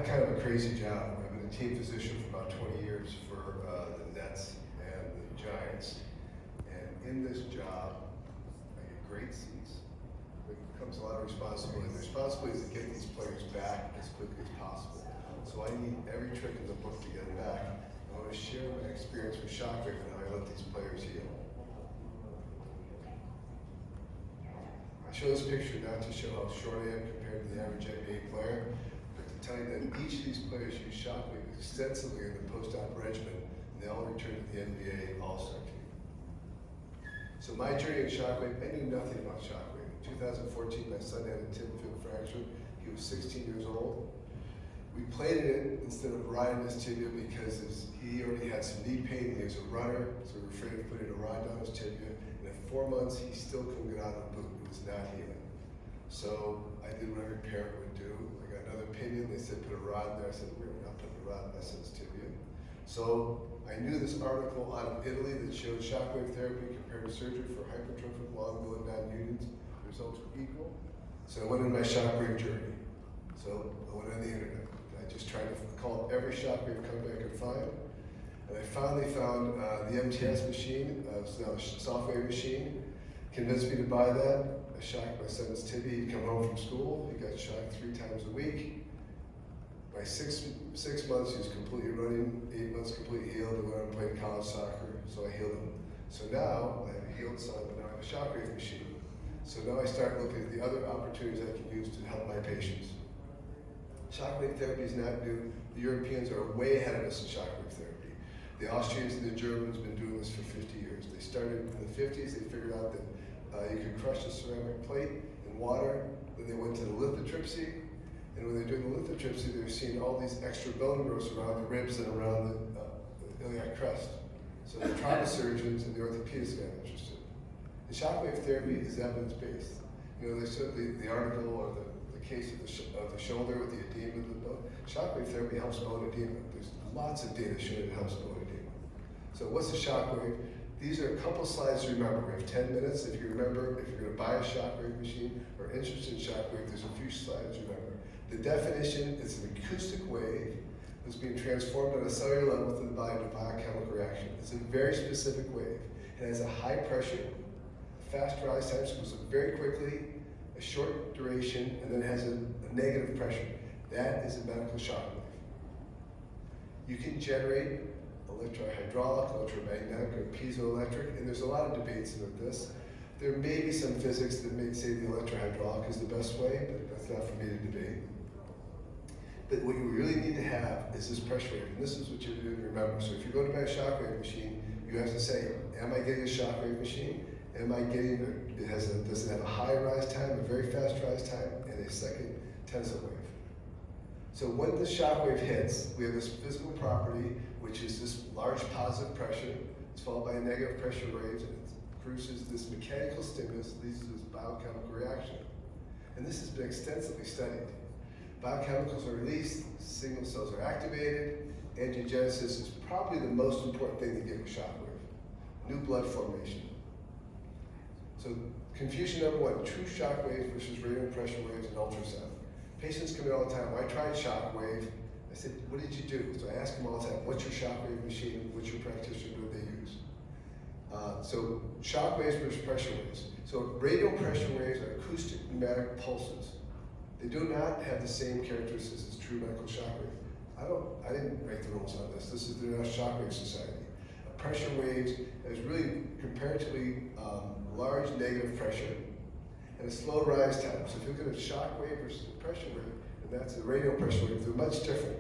kind of a crazy job. I've been a team physician for about 20 years for the Nets and the Giants. And in this job, I get great seats. There comes a lot of responsibility. The responsibility is to get these players back as quickly as possible. So I need every trick in the book to get them back. I want to share my experience with SoftWave and how I let these players heal. I show this picture not to show how short I am compared to the average NBA player, but to tell you that each of these players use SoftWave extensively in the post-op regimen, and they all return to the NBA All-Star team. So my journey in SoftWave, I knew nothing about SoftWave. In 2014, my son had a tib field fracture. He was 16 years old. We plated it instead of riding his tibia because he already had some knee pain. He was a runner, so we were afraid of putting a rod down his tibia. And at 4 months, he still couldn't get out of the boot. It was not healing. So I did what every parent would do. I got another opinion. They said put a rod in there. I said we're not putting a rod in my son's tibia. So I knew this article out of Italy that showed SoftWave therapy compared to surgery for hypertrophic long bone non-unions. The results were equal. So I went into my SoftWave journey. So I went on the internet. I just tried to call every SoftWave company I could find. And I finally found the MTS machine, it's now a SoftWave machine. Convinced me to buy that. I shocked my son's tibia. He'd come home from school. He got shocked 3 times a week. By six months, he was completely running. 8 months, completely healed. He went on and played college soccer, so I healed him. So now, I have a healed son, but now I have a SoftWave machine. So now I start looking at the other opportunities I can use to help my patients. SoftWave therapy is not new. The Europeans are way ahead of us in SoftWave therapy. The Austrians and the Germans have been doing this for 50 years. They started in the 50s. They figured out that you could crush a ceramic plate in water. Then they went to the lithotripsy. And when they're doing the lithotripsy, they're seeing all these extra bone growths around the ribs and around the iliac crest. So the trauma surgeons and the orthopedists got interested. The SoftWave therapy is evidence-based. You know, they said the article or the case of the shoulder with the edema of the bone. SoftWave therapy helps bone edema. There's lots of data showing it helps bone edema. So what's a SoftWave? These are a couple slides to remember. We have 10 minutes. If you remember, if you're going to buy a SoftWave machine or interested in SoftWave, there's a few slides to remember. The definition is an acoustic wave that's being transformed on a cellular level within the body to biochemical reaction. It's a very specific wave. It has a high pressure, fast rise time, so it goes up very quickly, a short duration, and then it has a negative pressure. That is a medical shock wave. You can generate electrohydraulic, electromagnetic, or piezoelectric, and there's a lot of debates about this. There may be some physics that may say the electrohydraulic is the best way, but that's not for me to debate. But what you really need to have is this pressure wave, and this is what you're doing to remember. So if you go to buy a SoftWave machine, you have to say, am I getting a SoftWave machine? Am I getting, does it have a high rise time, a very fast rise time, and a second tensile wave? So when the SoftWave hits, we have this physical property, which is this large positive pressure. It's followed by a negative pressure wave, and it produces this mechanical stimulus, leads to this biochemical reaction. And this has been extensively studied. Biochemicals are released, signal cells are activated, angiogenesis is probably the most important thing to get with SoftWave. New blood formation. So confusion number 1, true shock waves versus radio pressure waves and ultrasound. Patients come in all the time, well, I tried SoftWave. I said, what did you do? So I ask them all the time, what's your SoftWave machine? What's your practitioner, what do they use? So shock waves versus pressure waves. So radio pressure waves are acoustic pneumatic pulses. They do not have the same characteristics as true medical shock wave. I didn't write the rules on this. This is the International Shockwave Society. Pressure waves has really comparatively large negative pressure and a slow rise time. So if you look at a shock wave versus a pressure wave, and that's a radio pressure wave, they're much different.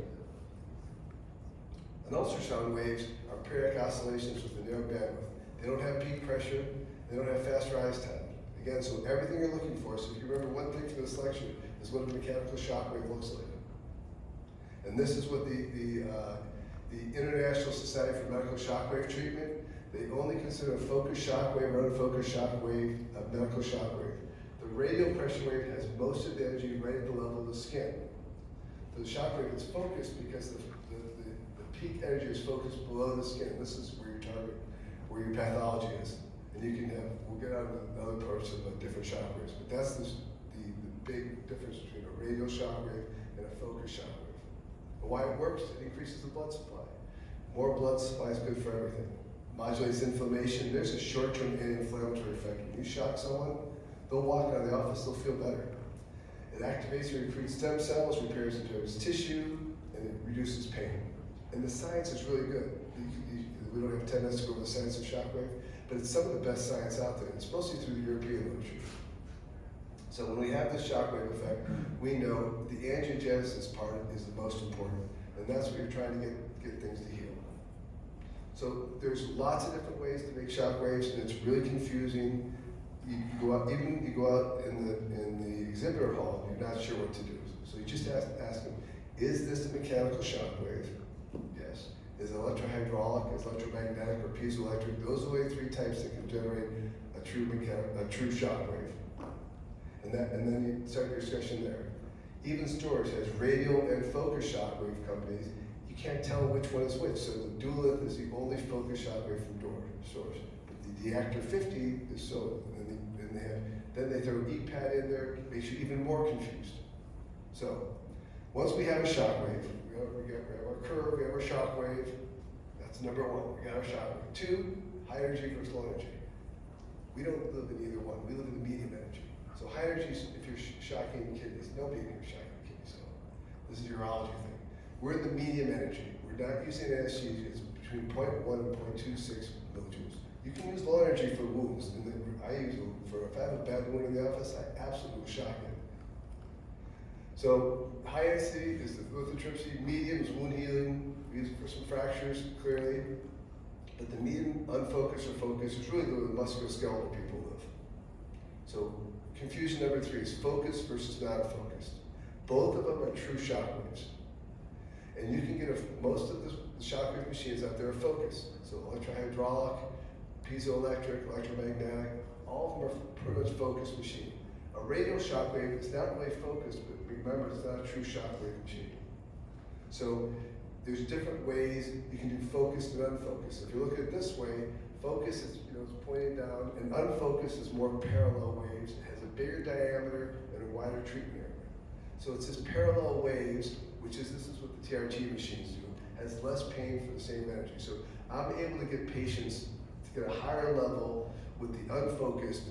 And ultrasound waves are periodic oscillations with a narrow bandwidth. They don't have peak pressure, they don't have fast rise time. Again, so everything you're looking for, so if you remember one thing from this lecture, is what a mechanical shock wave looks like. And this is what the International Society for Medical Shockwave Treatment, they only consider a focused shock wave or unfocused shock wave a medical shock wave. The radio pressure wave has most of the energy right at the level of the skin. The shock wave is focused because the peak energy is focused below the skin. This is where your target, where your pathology is. And you can have, we'll get on to other parts of different shock waves, but that's the big difference between a radial shock wave and a focused shock wave. And why it works, it increases the blood supply. More blood supply is good for everything. Modulates inflammation. There's a short-term anti-inflammatory effect. When you shock someone, they'll walk out of the office, they'll feel better. It activates and recruits stem cells, repairs and repairs tissue, and it reduces pain. And the science is really good. We don't have 10 minutes to go over the science of shockwave, but it's some of the best science out there. It's mostly through the European literature. So when we have this shockwave effect, we know the angiogenesis part is the most important, and that's what you're trying to get things to heal. So there's lots of different ways to make shockwaves, and it's really confusing. You go out in the exhibitor hall, and you're not sure what to do. So you just ask them, is this a mechanical shockwave? Yes. Is it electrohydraulic, is it electromagnetic, or piezoelectric? Those are the 3 types that can generate a true shockwave. And then you start your discussion there. Even Storage has radial and focus shockwave companies. You can't tell which one is which. So the Dualith is the only focus shockwave from Storage. But the Actor 50 is so. Then they throw EPAD in there, makes you even more confused. So once we have a shockwave, we have our curve, we have our shockwave. That's number 1. We got our shockwave. 2, high energy versus low energy. We don't live in either one. We live in the medium energy. So high energy is if you're shocking kidneys. Nobody can be shocking kidneys. So this is a urology thing. We're in the medium energy. We're not using anesthesia. It's between 0.1 and 0.26 millijoules. You can use low energy for wounds. And I use it for, if I have a bad wound in the office, I absolutely will shock it. So high intensity is the lithotripsy. Medium is wound healing. We use it for some fractures, clearly. But the medium, unfocused or focused, is really the musculoskeletal people live. So confusion number 3 is focused versus non-focused. Both of them are true shockwaves. And you can get most of the shockwave machines out there are focused. So electrohydraulic, piezoelectric, electromagnetic, all of them are pretty much focused machine. A radial shockwave is not really focused, but remember, it's not a true shockwave machine. So there's different ways you can do focused and unfocused. If you look at it this way, focus is it's pointing down, and unfocused is more parallel waves. It has a bigger diameter and a wider treatment area. So it's this parallel waves, this is what the TRG machines do, has less pain for the same energy. So I'm able to get patients to get a higher level with the unfocused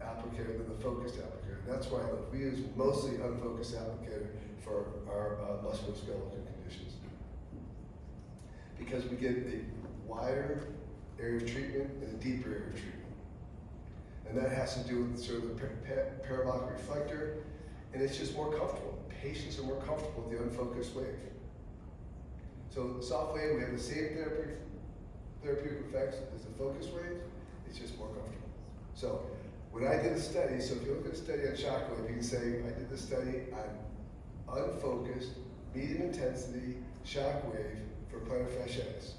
applicator than the focused applicator. That's why we use mostly unfocused applicator for our musculoskeletal conditions. Because we get a wider area of treatment and a deeper area of treatment. And that has to do with sort of the parabolic reflector, and it's just more comfortable. Patients are more comfortable with the unfocused wave. So SoftWave, we have the same therapeutic effects as the focused wave, it's just more comfortable. So when I did a study, so if you look at a study on shockwave, you can say, I did the study on unfocused, medium intensity shockwave for plantar fasciitis.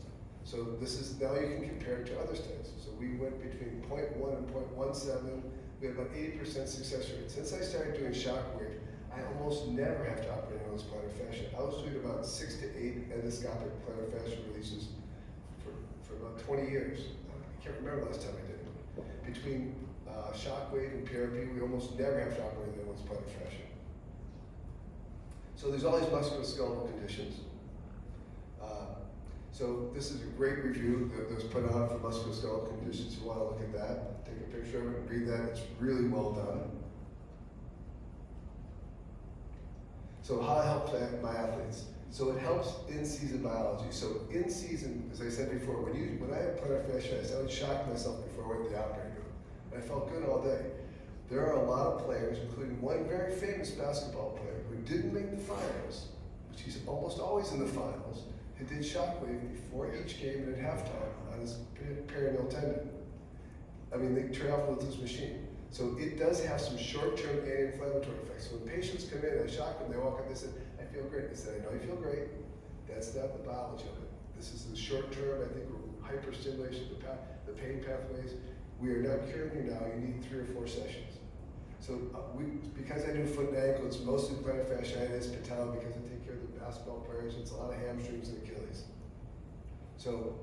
So this is, now you can compare it to other studies. So we went between 0.1 and 0.17. We had about 80% success rate. Since I started doing shockwave, I almost never have to operate on those plantar fascia. I was doing about 6 to 8 endoscopic plantar fascia releases for about 20 years. I can't remember the last time I did it. Between shockwave and PRP, we almost never have to operate on those plantar fascia. So there's all these musculoskeletal conditions. So this is a great review that was put on for musculoskeletal conditions. You want to look at that, take a picture of it and read that. It's really well done. So how it helps my athletes. So it helps in-season biology. So in season, as I said before, when I had plantar fasciitis, I would shock myself before I went to the operating room. And I felt good all day. There are a lot of players, including one very famous basketball player who didn't make the finals, which he's almost always in the finals, who did shockwave before each game and at halftime on his perineal tendon. I mean, they turn off with this machine. So it does have some short-term anti-inflammatory effects. So when patients come in, I shock them, they walk up, they say, I feel great. I said, I know you feel great. That's not the biology of it. This is the short-term, I think we're hyperstimulation, the pain pathways. We are not curing you now, you need 3 or 4 sessions. So because I do foot and ankle, it's mostly plantar fasciitis, patella, because I take care of the basketball players, it's a lot of hamstrings and Achilles. So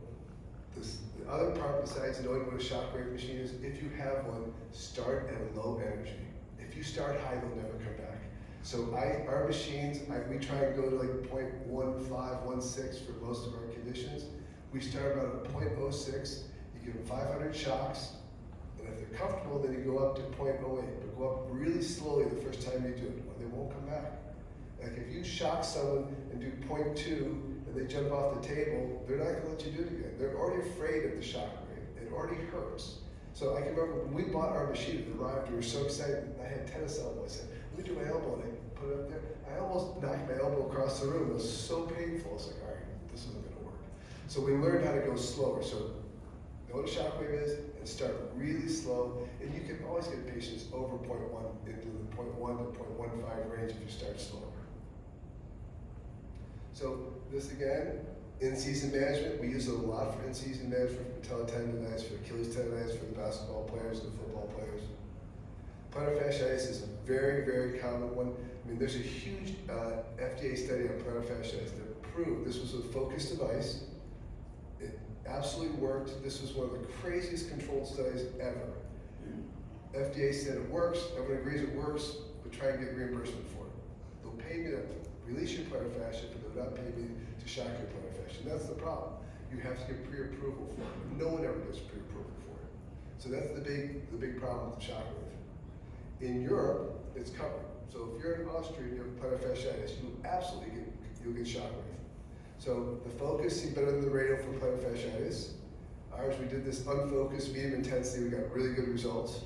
the other part besides knowing what a shockwave machine is, if you have one, start at a low energy. If you start high, they'll never come back. So our machines, we try and go to like 0.15, 16 for most of our conditions. We start about at 0.06. You give them 500 shocks, and if they're comfortable, then you go up to 0.08. But go up really slowly the first time you do it, or they won't come back. Like if you shock someone and do 0.2 and they jump off the table, they're not gonna let you do it again. They're already afraid of the shock wave. It already hurts. So I can remember when we bought our machine, it arrived, we were so excited. I had tennis elbow. I said, let me do my elbow, and I put it up there. I almost knocked my elbow across the room. It was so painful. I was like, all right, this isn't gonna work. So we learned how to go slower. So know what a shock wave is and start really slow. And you can always get patients over 0.1 into the 0.1 to 0.15 range if you start slower. So this again, in-season management, we use it a lot for in-season management for patella tendonitis, for Achilles tendonitis, for the basketball players and the football players. Plantar fasciitis is a very, very common one. I mean, there's a huge FDA study on plantar fasciitis that proved this was a focused device. It absolutely worked. This was one of the craziest controlled studies ever. FDA said it works, everyone agrees it works, but try and get reimbursement for it. They'll pay me to release your plantar fascia, but they'll not pay me to shock your plantar fascia. And that's the problem. You have to get pre-approval for it. No one ever gets pre-approval for it. So that's the big problem with the shock wave. In Europe, it's covered. So if you're in Austria and you have plantar fasciitis, you'll get shock wave. So the focus seemed better than the radial for plantar fasciitis. Ours, we did this unfocused, medium intensity, we got really good results.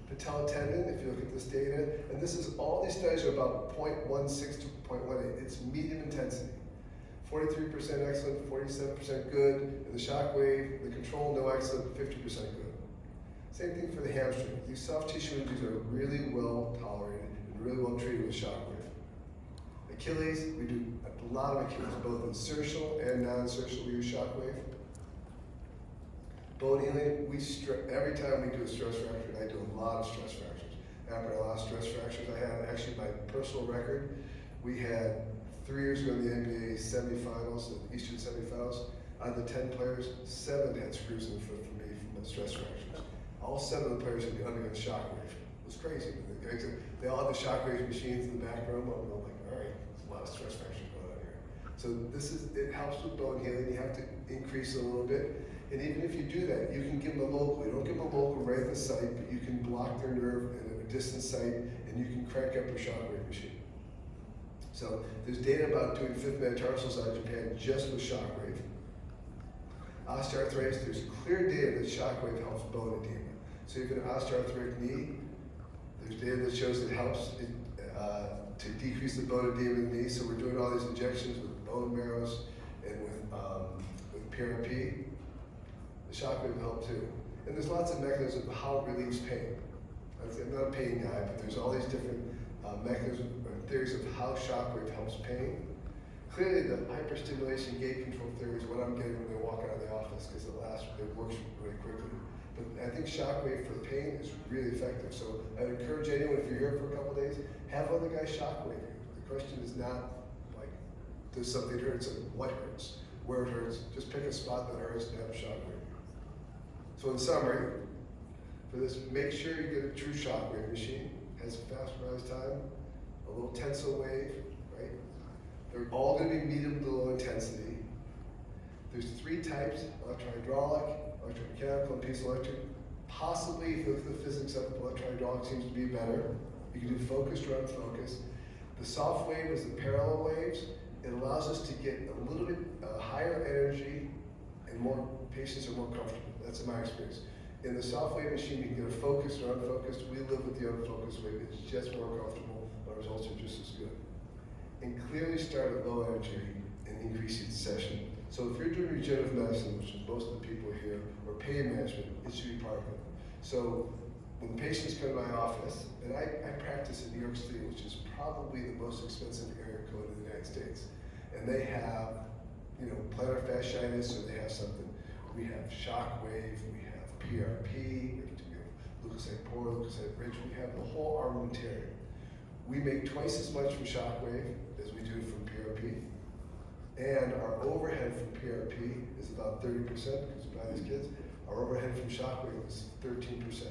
Patella tendon, if you look at this data, and all these studies are about 0.16 to 0.18. It's medium intensity. 43% excellent, 47% good, and the shock wave, the control, no excellent, 50% good. Same thing for the hamstring. These soft tissue injuries are really well tolerated and really well treated with shock wave. Achilles, we do a lot of Achilles, both insertional and non-insertional, we use shock wave. Bone healing, every time we do a stress fracture, and I do a lot of stress fractures. After a lot of stress fractures, I had actually my personal record. We had 3 years ago in the NBA semifinals, the Eastern semifinals. Out of the 10 players, 7 had screws in the foot for me from the stress fractures. All 7 of the players had undergone shock wave. It was crazy. They all had the shock wave machines in the back room. I'm like, all right, there's a lot of stress fractures going on here. So it helps with bone healing. You have to increase it a little bit. And even if you do that, you can give them a local. You don't give them a local right at the site, but you can block their nerve at a distant site, and you can crank up your shockwave machine. So there's data about doing fifth metatarsals out of Japan just with shockwave. Osteoarthritis, there's clear data that shockwave helps bone edema. So even an osteoarthritic knee, there's data that shows it helps to decrease the bone edema in the knee. So we're doing all these injections with bone marrows and with PRP. The shockwave will help too. And there's lots of mechanisms of how it relieves pain. I'm not a pain guy, but there's all these different mechanisms or theories of how shockwave helps pain. Clearly the hyperstimulation gate control theory is what I'm getting when they walk out of the office because it works really quickly. But I think shockwave for pain is really effective. So I'd encourage anyone, if you're here for a couple of days, have other guys shockwave you. The question is not like, does something hurt? It's like, what hurts? Where it hurts? Just pick a spot that hurts and have a shockwave. So in summary, for this, make sure you get a true shockwave machine. It has a fast rise time, a little tensile wave, right? They're all going to be medium to low intensity. There's 3 types: electrohydraulic, electromechanical, and piezoelectric. Possibly, if you look at the physics of it, electrohydraulic seems to be better. You can do focused or unfocused. The soft wave is the parallel waves. It allows us to get a little bit higher energy, and more patients are more comfortable. That's my experience. In the SoftWave machine, you can get a focused or unfocused. We live with the unfocused wave. It's just more comfortable, but results are just as good. And clearly start at low energy and increase each session. So if you're doing regenerative medicine, which is most of the people here, or pain management, it should be part of it. So when patients come to my office, and I practice in New York City, which is probably the most expensive area code in the United States, and they have, plantar fasciitis, or they have something. We have shockwave, we have PRP, we have leukocyte poor, leukocyte rich, we have the whole armamentarium. We make twice as much from shockwave as we do from PRP. And our overhead from PRP is about 30%, because we buy these kids. Our overhead from shockwave is 13%.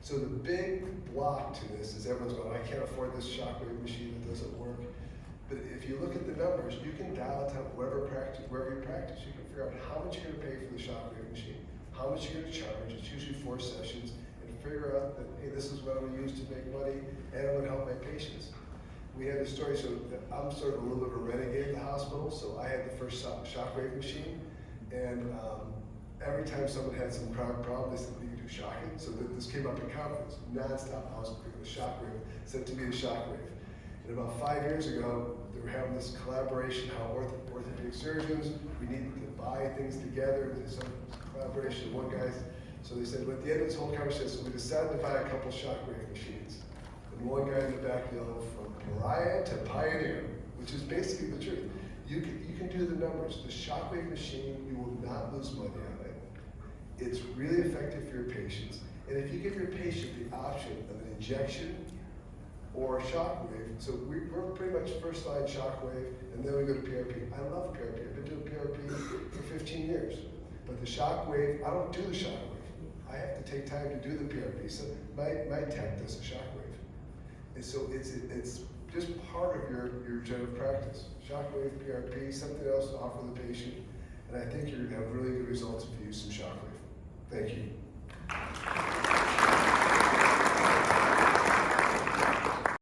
So the big block to this is everyone's going, I can't afford this shockwave machine, it doesn't work. But if you look at the numbers, you can dial it up wherever you practice. You can figure out how much you're going to pay for the shockwave machine, how much you're going to charge. It's usually 4 sessions, and figure out that, hey, this is what I'm going to use to make money, and I'm going to help my patients. We had a story, so I'm sort of a little bit of a renegade in the hospital, so I had the first shockwave machine, and every time someone had some problem, they said, you can do shocking. So this came up in conference, nonstop. I was picking the shockwave, said to me the shockwave. And about 5 years ago, they were having this collaboration, how orthopedic surgeons, we need to buy things together, there's some collaboration. One guy, so they said, well, at the end of this whole conversation, we decided to buy a couple shockwave machines. And one guy in the back yelled, from pariah to pioneer, which is basically the truth. You can do the numbers. The shockwave machine, you will not lose money on it. It's really effective for your patients. And if you give your patient the option of an injection or shockwave, so we're pretty much first line shockwave, and then we go to PRP. I love PRP. I've been doing PRP for 15 years. But the shockwave, I don't do the shockwave. I have to take time to do the PRP. So my tech does the shockwave. And so it's just part of your general practice. Shockwave, PRP, something else to offer the patient. And I think you're going to have really good results if you use some shockwave. Thank you.